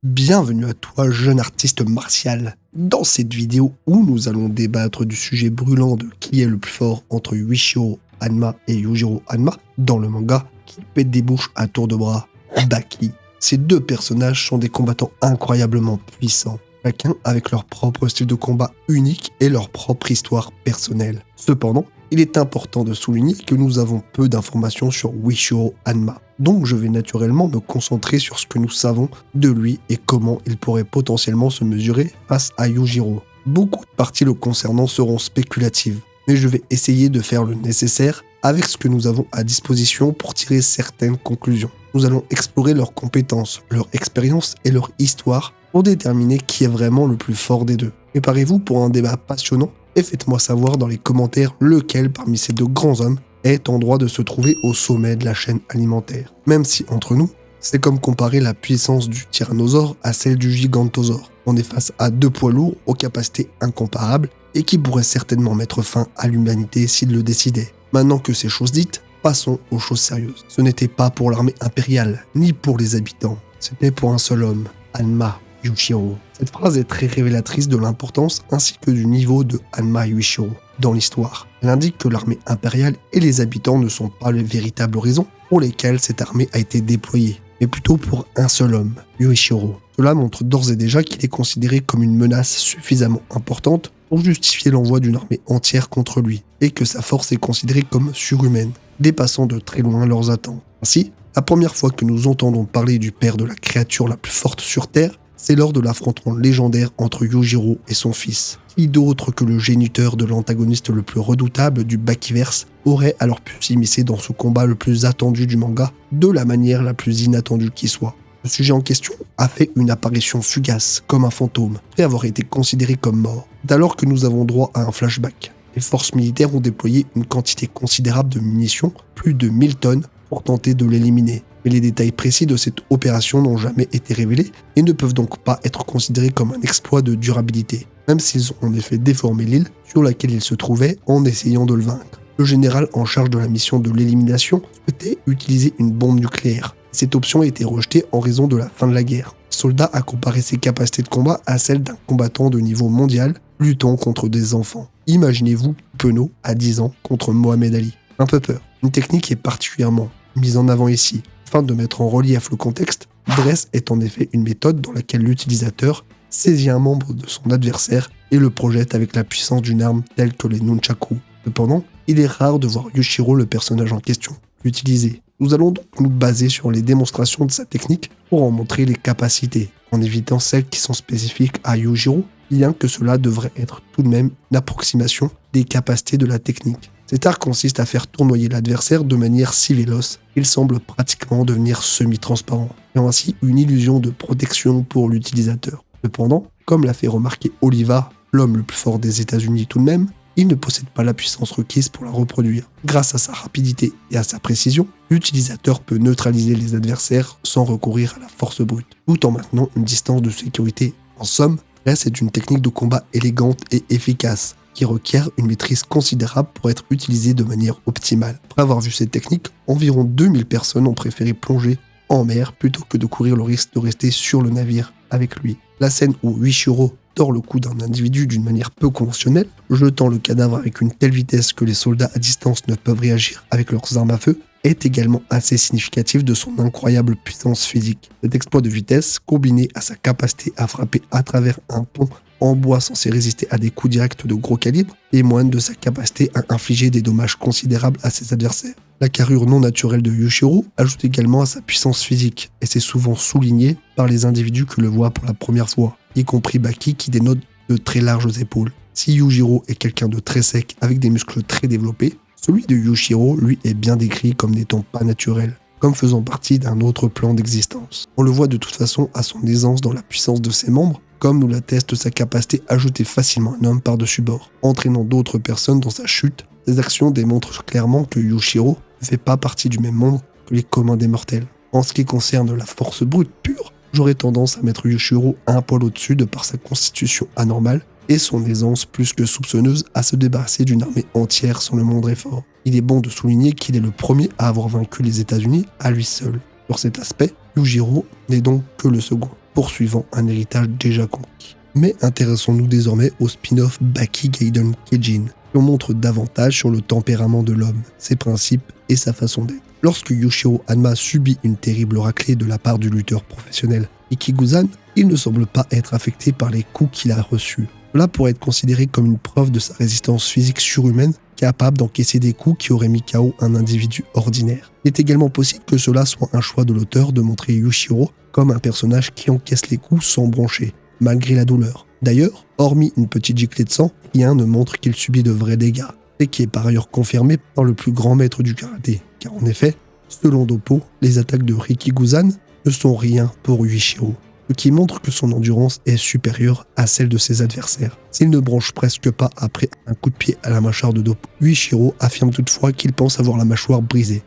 Bienvenue à toi, jeune artiste martial. Dans cette vidéo où nous allons débattre du sujet brûlant de qui est le plus fort entre Yuichiro Hanma et Yujiro Hanma dans le manga qui pète des bouches à tour de bras, Baki. Ces deux personnages sont des combattants incroyablement puissants, chacun avec leur propre style de combat unique et leur propre histoire personnelle. Cependant, il est important de souligner que nous avons peu d'informations sur Yuichiro Hanma. Donc je vais naturellement me concentrer sur ce que nous savons de lui et comment il pourrait potentiellement se mesurer face à Yujiro. Beaucoup de parties le concernant seront spéculatives, mais je vais essayer de faire le nécessaire avec ce que nous avons à disposition pour tirer certaines conclusions. Nous allons explorer leurs compétences, leur expérience et leur histoire pour déterminer qui est vraiment le plus fort des deux. Préparez-vous pour un débat passionnant et faites-moi savoir dans les commentaires lequel parmi ces deux grands hommes est en droit de se trouver au sommet de la chaîne alimentaire. Même si, entre nous, c'est comme comparer la puissance du tyrannosaure à celle du gigantosaure. On est face à deux poids lourds aux capacités incomparables et qui pourraient certainement mettre fin à l'humanité s'ils le décidaient. Maintenant que ces choses dites, passons aux choses sérieuses. Ce n'était pas pour l'armée impériale, ni pour les habitants. C'était pour un seul homme, Hanma Yuichiro. Cette phrase est très révélatrice de l'importance ainsi que du niveau de Hanma Yuichiro dans l'histoire. Elle indique que l'armée impériale et les habitants ne sont pas les véritables raisons pour lesquelles cette armée a été déployée, mais plutôt pour un seul homme, Yuichiro. Cela montre d'ores et déjà qu'il est considéré comme une menace suffisamment importante pour justifier l'envoi d'une armée entière contre lui, et que sa force est considérée comme surhumaine, dépassant de très loin leurs attentes. Ainsi, la première fois que nous entendons parler du père de la créature la plus forte sur Terre, c'est lors de l'affrontement légendaire entre Yujiro et son fils. Qui d'autre que le géniteur de l'antagoniste le plus redoutable du Bakiverse aurait alors pu s'immiscer dans ce combat le plus attendu du manga de la manière la plus inattendue qui soit. Le sujet en question a fait une apparition fugace, comme un fantôme, après avoir été considéré comme mort. D'alors que nous avons droit à un flashback. Les forces militaires ont déployé une quantité considérable de munitions, plus de 1000 tonnes, pour tenter de l'éliminer. Mais les détails précis de cette opération n'ont jamais été révélés et ne peuvent donc pas être considérés comme un exploit de durabilité, même s'ils ont en effet déformé l'île sur laquelle ils se trouvaient en essayant de le vaincre. Le général en charge de la mission de l'élimination souhaitait utiliser une bombe nucléaire. Cette option a été rejetée en raison de la fin de la guerre. Le soldat a comparé ses capacités de combat à celles d'un combattant de niveau mondial luttant contre des enfants. Imaginez-vous Penaud à 10 ans contre Mohamed Ali. Un peu peur. Une technique est particulièrement mise en avant ici. Afin de mettre en relief le contexte, Dress est en effet une méthode dans laquelle l'utilisateur saisit un membre de son adversaire et le projette avec la puissance d'une arme telle que les nunchaku. Cependant, il est rare de voir Yuichiro, le personnage en question, l'utiliser. Nous allons donc nous baser sur les démonstrations de sa technique pour en montrer les capacités, en évitant celles qui sont spécifiques à Yujiro, bien que cela devrait être tout de même une approximation des capacités de la technique. Cet art consiste à faire tournoyer l'adversaire de manière si véloce qu'il semble pratiquement devenir semi-transparent, ayant ainsi une illusion de protection pour l'utilisateur. Cependant, comme l'a fait remarquer Oliva, l'homme le plus fort des États-Unis tout de même, il ne possède pas la puissance requise pour la reproduire. Grâce à sa rapidité et à sa précision, l'utilisateur peut neutraliser les adversaires sans recourir à la force brute, tout en maintenant une distance de sécurité. En somme, c'est une technique de combat élégante et efficace, qui requiert une maîtrise considérable pour être utilisée de manière optimale. Après avoir vu cette technique, environ 2000 personnes ont préféré plonger en mer plutôt que de courir le risque de rester sur le navire avec lui. La scène où Yuichiro tord le cou d'un individu d'une manière peu conventionnelle, jetant le cadavre avec une telle vitesse que les soldats à distance ne peuvent réagir avec leurs armes à feu, est également assez significatif de son incroyable puissance physique. Cet exploit de vitesse, combiné à sa capacité à frapper à travers un pont en bois censé résister à des coups directs de gros calibre, témoigne de sa capacité à infliger des dommages considérables à ses adversaires. La carrure non naturelle de Yuichiro ajoute également à sa puissance physique, et c'est souvent souligné par les individus que le voient pour la première fois, y compris Baki qui dénote de très larges épaules. Si Yujiro est quelqu'un de très sec avec des muscles très développés, celui de Yuichiro, lui, est bien décrit comme n'étant pas naturel, comme faisant partie d'un autre plan d'existence. On le voit de toute façon à son aisance dans la puissance de ses membres, comme nous l'atteste sa capacité à jeter facilement un homme par-dessus bord, entraînant d'autres personnes dans sa chute. Ces actions démontrent clairement que Yuichiro ne fait pas partie du même monde que les communs des mortels. En ce qui concerne la force brute pure, j'aurais tendance à mettre Yuichiro un poil au-dessus de par sa constitution anormale et son aisance plus que soupçonneuse à se débarrasser d'une armée entière sans le moindre effort. Il est bon de souligner qu'il est le premier à avoir vaincu les États-Unis à lui seul. Sur cet aspect, Yujiro n'est donc que le second. poursuivant un héritage déjà conquis. Mais intéressons-nous désormais au spin-off Baki Gaiden Keijin, qui en montre davantage sur le tempérament de l'homme, ses principes et sa façon d'être. Lorsque Yushiro Hanma subit une terrible raclée de la part du lutteur professionnel Ikiguzan, il ne semble pas être affecté par les coups qu'il a reçus. Cela pourrait être considéré comme une preuve de sa résistance physique surhumaine, capable d'encaisser des coups qui auraient mis KO un individu ordinaire. Il est également possible que cela soit un choix de l'auteur de montrer Yushiro comme un personnage qui encaisse les coups sans broncher, malgré la douleur. D'ailleurs, hormis une petite giclée de sang, rien ne montre qu'il subit de vrais dégâts, et qui est par ailleurs confirmé par le plus grand maître du karaté, car en effet, selon Doppo, les attaques de Rikiguzan ne sont rien pour Yushiro, ce qui montre que son endurance est supérieure à celle de ses adversaires. S'il ne bronche presque pas après un coup de pied à la mâchoire de Doppo, Yushiro affirme toutefois qu'il pense avoir la mâchoire brisée.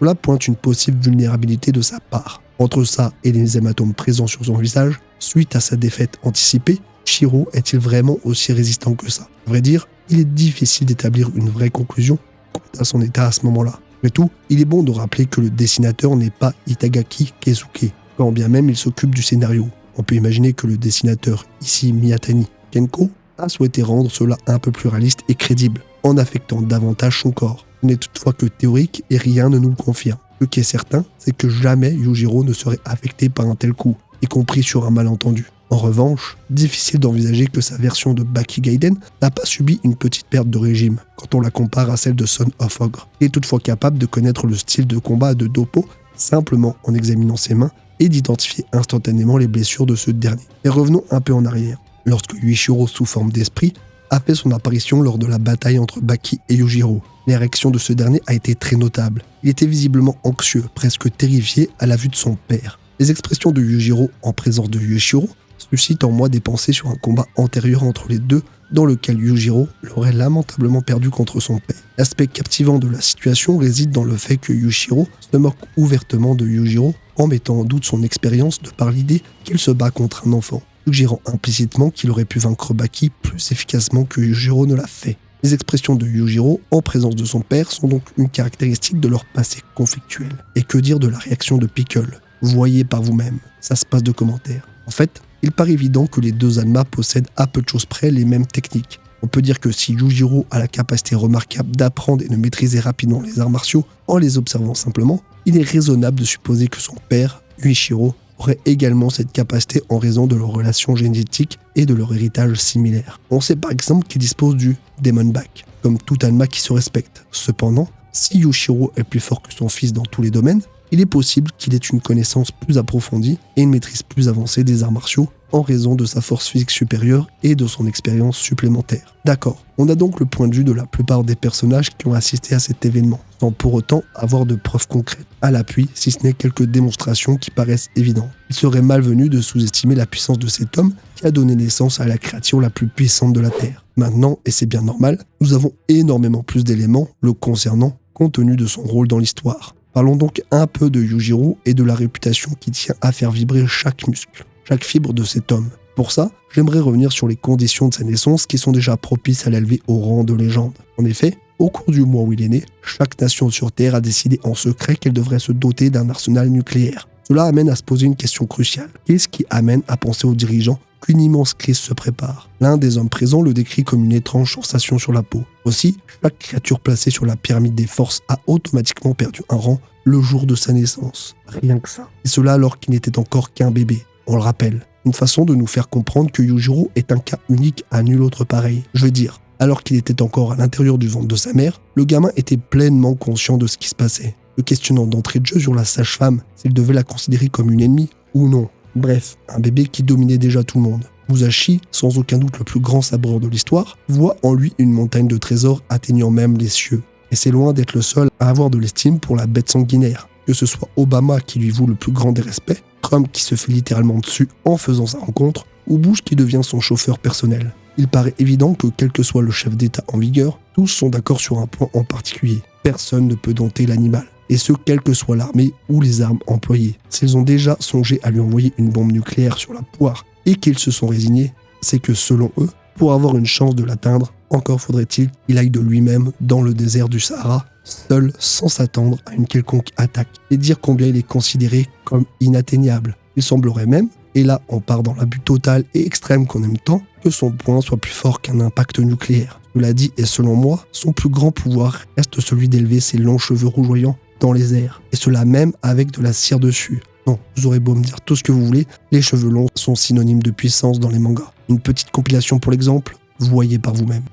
Cela pointe une possible vulnérabilité de sa part. Entre ça et les hématomes présents sur son visage, suite à sa défaite anticipée, Shiro est-il vraiment aussi résistant que ça? À vrai dire, il est difficile d'établir une vraie conclusion quant à son état à ce moment-là. Après tout, il est bon de rappeler que le dessinateur n'est pas Itagaki Keisuke, quand bien même il s'occupe du scénario. On peut imaginer que le dessinateur, ici Miyatani Kenko, a souhaité rendre cela un peu plus réaliste et crédible, en affectant davantage son corps. Ce n'est toutefois que théorique et rien ne nous le confirme. Ce qui est certain, c'est que jamais Yujiro ne serait affecté par un tel coup, y compris sur un malentendu. En revanche, difficile d'envisager que sa version de Baki Gaiden n'a pas subi une petite perte de régime, quand on la compare à celle de Son of Ogre. Il est toutefois capable de connaître le style de combat de Doppo simplement en examinant ses mains et d'identifier instantanément les blessures de ce dernier. Et revenons un peu en arrière. Lorsque Yuichiro, sous forme d'esprit, a fait son apparition lors de la bataille entre Baki et Yujiro, la réaction de ce dernier a été très notable. Il était visiblement anxieux, presque terrifié à la vue de son père. Les expressions de Yujiro en présence de Yuichiro suscitent en moi des pensées sur un combat antérieur entre les deux dans lequel Yujiro l'aurait lamentablement perdu contre son père. L'aspect captivant de la situation réside dans le fait que Yuichiro se moque ouvertement de Yujiro en mettant en doute son expérience de par l'idée qu'il se bat contre un enfant, suggérant implicitement qu'il aurait pu vaincre Baki plus efficacement que Yujiro ne l'a fait. Les expressions de Yujiro en présence de son père sont donc une caractéristique de leur passé conflictuel. Et que dire de la réaction de Pickle? Voyez par vous-même, ça se passe de commentaires. En fait, il paraît évident que les deux Hanma possèdent à peu de choses près les mêmes techniques. On peut dire que si Yujiro a la capacité remarquable d'apprendre et de maîtriser rapidement les arts martiaux en les observant simplement, il est raisonnable de supposer que son père, Yuichiro, aurait également cette capacité en raison de leur relation génétique et de leur héritage similaire. On sait par exemple qu'il dispose du Demon Back, comme tout Hanma qui se respecte. Cependant, si Yuichiro est plus fort que son fils dans tous les domaines, il est possible qu'il ait une connaissance plus approfondie et une maîtrise plus avancée des arts martiaux en raison de sa force physique supérieure et de son expérience supplémentaire. D'accord, on a donc le point de vue de la plupart des personnages qui ont assisté à cet événement, sans pour autant avoir de preuves concrètes à l'appui, si ce n'est quelques démonstrations qui paraissent évidentes. Il serait malvenu de sous-estimer la puissance de cet homme qui a donné naissance à la créature la plus puissante de la Terre. Maintenant, et c'est bien normal, nous avons énormément plus d'éléments le concernant compte tenu de son rôle dans l'histoire. Parlons donc un peu de Yujiro et de la réputation qui tient à faire vibrer chaque muscle, chaque fibre de cet homme. Pour ça, j'aimerais revenir sur les conditions de sa naissance qui sont déjà propices à l'élever au rang de légende. En effet, au cours du mois où il est né, chaque nation sur Terre a décidé en secret qu'elle devrait se doter d'un arsenal nucléaire. Cela amène à se poser une question cruciale. Qu'est-ce qui amène à penser aux dirigeants qu'une immense crise se prépare? L'un des hommes présents le décrit comme une étrange sensation sur la peau. Aussi, chaque créature placée sur la pyramide des forces a automatiquement perdu un rang le jour de sa naissance. Rien que ça. Et cela alors qu'il n'était encore qu'un bébé. On le rappelle. Une façon de nous faire comprendre que Yujiro est un cas unique à nul autre pareil. Je veux dire, alors qu'il était encore à l'intérieur du ventre de sa mère, le gamin était pleinement conscient de ce qui se passait, le questionnant d'entrée de jeu sur la sage-femme s'il devait la considérer comme une ennemie ou non. Bref, un bébé qui dominait déjà tout le monde. Musashi, sans aucun doute le plus grand sabreur de l'histoire, voit en lui une montagne de trésors atteignant même les cieux. Et c'est loin d'être le seul à avoir de l'estime pour la bête sanguinaire. Que ce soit Obama qui lui voue le plus grand des respects, Trump qui se fait littéralement dessus en faisant sa rencontre, ou Bush qui devient son chauffeur personnel. Il paraît évident que quel que soit le chef d'État en vigueur, tous sont d'accord sur un point en particulier. Personne ne peut dompter l'animal. Et ce, quelle que soit l'armée ou les armes employées. S'ils ont déjà songé à lui envoyer une bombe nucléaire sur la poire et qu'ils se sont résignés, c'est que selon eux, pour avoir une chance de l'atteindre, encore faudrait-il qu'il aille de lui-même dans le désert du Sahara, seul, sans s'attendre à une quelconque attaque, et dire combien il est considéré comme inatteignable. Il semblerait même Et là, on part dans l'abus total et extrême qu'on aime tant que son poing soit plus fort qu'un impact nucléaire. Cela dit, et selon moi, son plus grand pouvoir reste celui d'élever ses longs cheveux rougeoyants dans les airs. Et cela même avec de la cire dessus. Non, vous aurez beau me dire tout ce que vous voulez, les cheveux longs sont synonymes de puissance dans les mangas. Une petite compilation pour l'exemple, vous voyez par vous-même.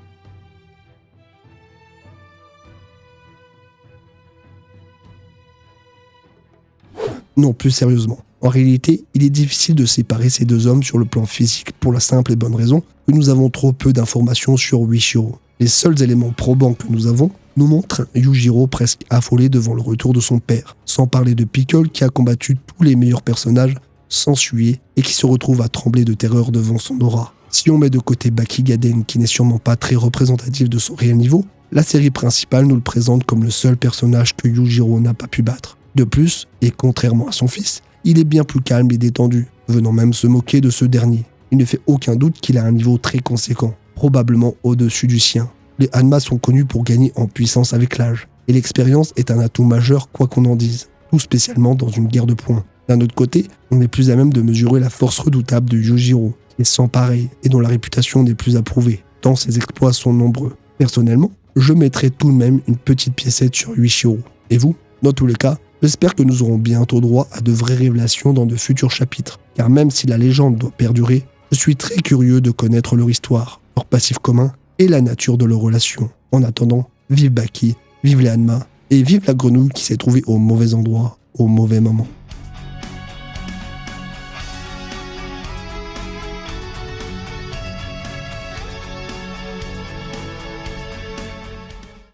Non, plus sérieusement. En réalité, il est difficile de séparer ces deux hommes sur le plan physique pour la simple et bonne raison que nous avons trop peu d'informations sur Wishiro. Les seuls éléments probants que nous avons nous montrent Yujiro presque affolé devant le retour de son père, sans parler de Pickle qui a combattu tous les meilleurs personnages sans suer et qui se retrouve à trembler de terreur devant son aura. Si on met de côté Baki Gaden qui n'est sûrement pas très représentatif de son réel niveau, la série principale nous le présente comme le seul personnage que Yujiro n'a pas pu battre. De plus, et contrairement à son fils, il est bien plus calme et détendu, venant même se moquer de ce dernier. Il ne fait aucun doute qu'il a un niveau très conséquent, probablement au-dessus du sien. Les Hanma sont connus pour gagner en puissance avec l'âge, et l'expérience est un atout majeur quoi qu'on en dise, tout spécialement dans une guerre de poings. D'un autre côté, on est plus à même de mesurer la force redoutable de Yujiro, qui est sans pareil et dont la réputation n'est plus approuvée, tant ses exploits sont nombreux. Personnellement, je mettrais tout de même une petite piécette sur Yujiro. Et vous? Dans tous les cas, j'espère que nous aurons bientôt droit à de vraies révélations dans de futurs chapitres, car même si la légende doit perdurer, je suis très curieux de connaître leur histoire, leur passif commun et la nature de leur relation. En attendant, vive Baki, vive les Hanma, et vive la grenouille qui s'est trouvée au mauvais endroit, au mauvais moment.